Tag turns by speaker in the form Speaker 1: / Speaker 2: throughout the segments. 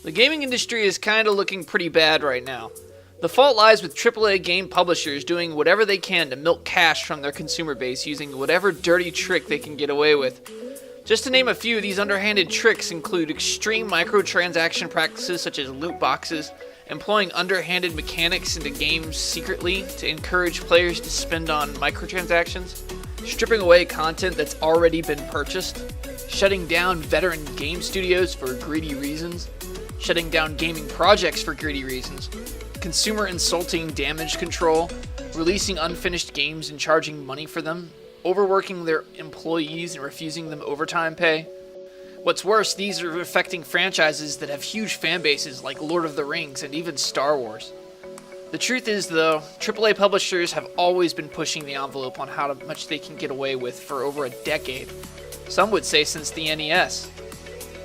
Speaker 1: The gaming industry is kinda looking pretty bad right now. The fault lies with AAA game publishers doing whatever they can to milk cash from their consumer base using whatever dirty trick they can get away with. Just to name a few, these underhanded tricks include extreme microtransaction practices such as loot boxes, employing underhanded mechanics into games secretly to encourage players to spend on microtransactions, stripping away content that's already been purchased, shutting down veteran game studios for greedy reasons, shutting down gaming projects for greedy reasons, consumer insulting damage control, releasing unfinished games and charging money for them, overworking their employees and refusing them overtime pay. What's worse, these are affecting franchises that have huge fan bases like Lord of the Rings and even Star Wars. The truth is, though, AAA publishers have always been pushing the envelope on how much they can get away with for over a decade. Some would say since the NES.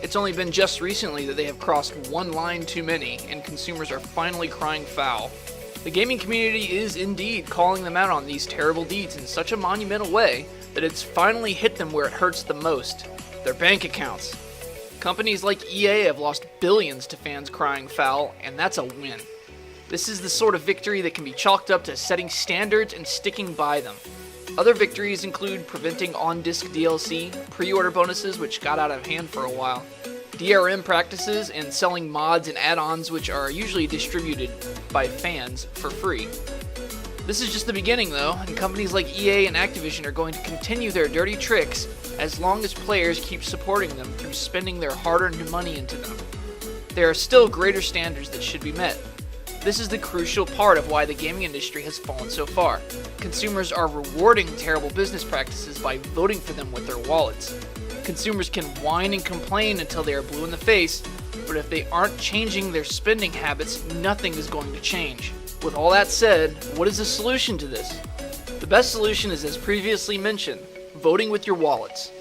Speaker 1: It's only been just recently that they have crossed one line too many, and consumers are finally crying foul. The gaming community is indeed calling them out on these terrible deeds in such a monumental way that it's finally hit them where it hurts the most: their bank accounts. Companies like EA have lost billions to fans crying foul, and that's a win. This is the sort of victory that can be chalked up to setting standards and sticking by them. Other victories include preventing on-disc DLC, pre-order bonuses which got out of hand for a while, DRM practices, and selling mods and add-ons which are usually distributed by fans for free. This is just the beginning though, and companies like EA and Activision are going to continue their dirty tricks as long as players keep supporting them through spending their hard-earned money into them. There are still greater standards that should be met. This is the crucial part of why the gaming industry has fallen so far. Consumers are rewarding terrible business practices by voting for them with their wallets. Consumers can whine and complain until they are blue in the face, but if they aren't changing their spending habits, nothing is going to change. With all that said, what is the solution to this? The best solution is, as previously mentioned, voting with your wallets.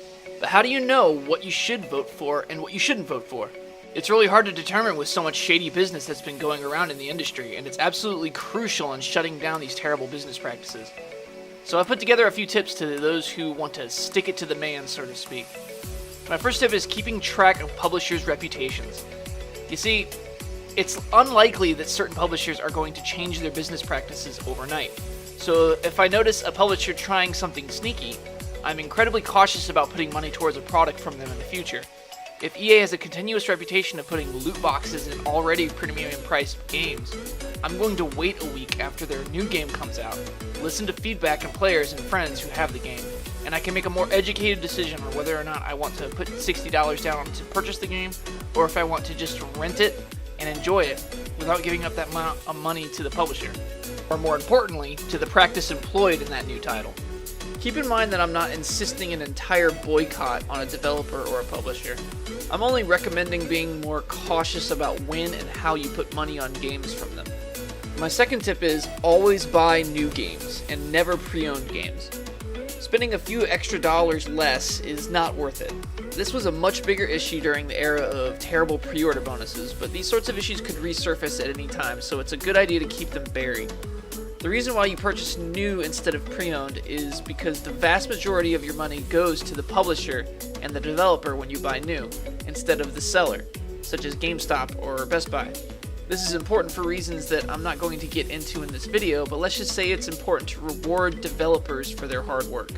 Speaker 1: But how do you know what you should vote for and what you shouldn't vote for? It's really hard to determine with so much shady business that's been going around in the industry, and it's absolutely crucial in shutting down these terrible business practices. So I've put together a few tips to those who want to stick it to the man, so to speak. My first tip is keeping track of publishers' reputations. You see, it's unlikely that certain publishers are going to change their business practices overnight. So if I notice a publisher trying something sneaky, I'm incredibly cautious about putting money towards a product from them in the future. If EA has a continuous reputation of putting loot boxes in already premium priced games, I'm going to wait a week after their new game comes out, listen to feedback and players and friends who have the game, and I can make a more educated decision on whether or not I want to put $60 down to purchase the game, or if I want to just rent it and enjoy it without giving up that amount of money to the publisher, or more importantly, to the practice employed in that new title. Keep in mind that I'm not insisting an entire boycott on a developer or a publisher. I'm only recommending being more cautious about when and how you put money on games from them. My second tip is always buy new games and never pre-owned games. Spending a few extra dollars less is not worth it. This was a much bigger issue during the era of terrible pre-order bonuses, but these sorts of issues could resurface at any time, so it's a good idea to keep them buried. The reason why you purchase new instead of pre-owned is because the vast majority of your money goes to the publisher and the developer when you buy new, instead of the seller, such as GameStop or Best Buy. This is important for reasons that I'm not going to get into in this video, but let's just say it's important to reward developers for their hard work.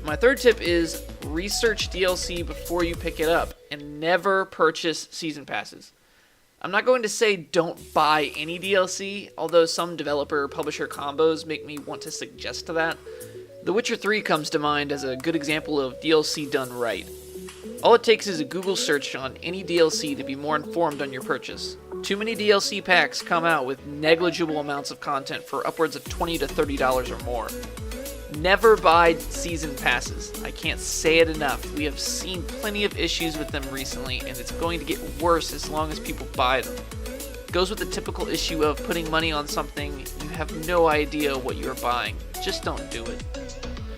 Speaker 1: My third tip is research DLC before you pick it up, and never purchase season passes. I'm not going to say don't buy any DLC, although some developer-publisher combos make me want to suggest that. The Witcher 3 comes to mind as a good example of DLC done right. All it takes is a Google search on any DLC to be more informed on your purchase. Too many DLC packs come out with negligible amounts of content for upwards of $20 to $30 or more. Never buy season passes. I can't say it enough. We have seen plenty of issues with them recently, and it's going to get worse as long as people buy them. It goes with the typical issue of putting money on something you have no idea what you're buying. Just don't do it.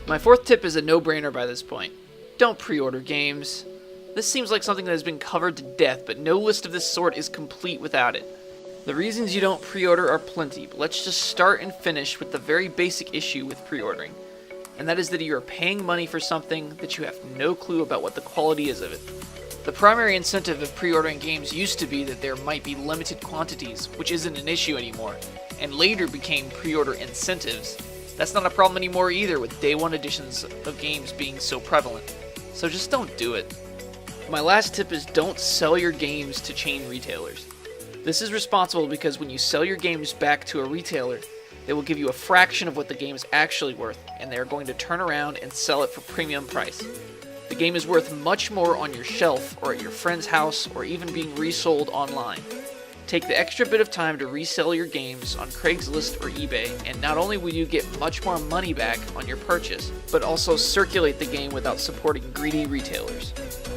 Speaker 1: My fourth tip is a no-brainer by this point. Don't pre-order games. This seems like something that has been covered to death, but no list of this sort is complete without it. The reasons you don't pre-order are plenty, but let's just start and finish with the very basic issue with pre-ordering. And that is that you are paying money for something that you have no clue about what the quality is of it. The primary incentive of pre-ordering games used to be that there might be limited quantities, which isn't an issue anymore, and later became pre-order incentives. That's not a problem anymore either, with day one editions of games being so prevalent. So just don't do it. My last tip is don't sell your games to chain retailers. This is responsible because when you sell your games back to a retailer, they will give you a fraction of what the game is actually worth, and they are going to turn around and sell it for premium price. The game is worth much more on your shelf or at your friend's house or even being resold online. Take the extra bit of time to resell your games on Craigslist or eBay, and not only will you get much more money back on your purchase, but also circulate the game without supporting greedy retailers.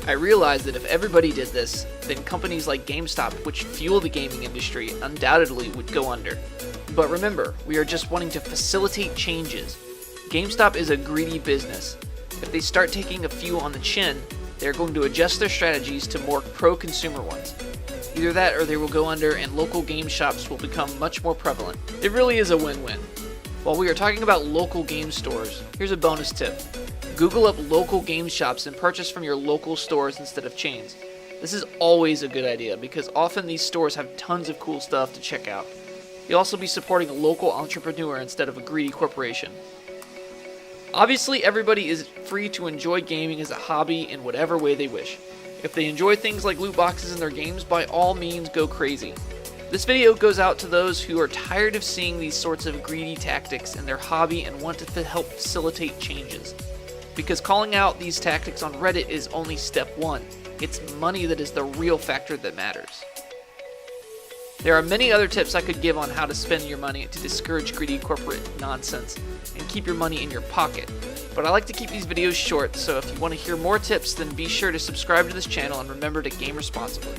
Speaker 1: I realize that if everybody did this, then companies like GameStop, which fuel the gaming industry, undoubtedly would go under. But remember, we are just wanting to facilitate changes. GameStop is a greedy business. If they start taking a few on the chin, they are going to adjust their strategies to more pro-consumer ones. Either that or they will go under and local game shops will become much more prevalent. It really is a win-win. While we are talking about local game stores, here's a bonus tip. Google up local game shops and purchase from your local stores instead of chains. This is always a good idea because often these stores have tons of cool stuff to check out. You'll also be supporting a local entrepreneur instead of a greedy corporation. Obviously, everybody is free to enjoy gaming as a hobby in whatever way they wish. If they enjoy things like loot boxes in their games, by all means go crazy. This video goes out to those who are tired of seeing these sorts of greedy tactics in their hobby and want to help facilitate changes. Because calling out these tactics on Reddit is only step one. It's money that is the real factor that matters. There are many other tips I could give on how to spend your money to discourage greedy corporate nonsense and keep your money in your pocket, but I like to keep these videos short, so if you want to hear more tips, then be sure to subscribe to this channel and remember to game responsibly.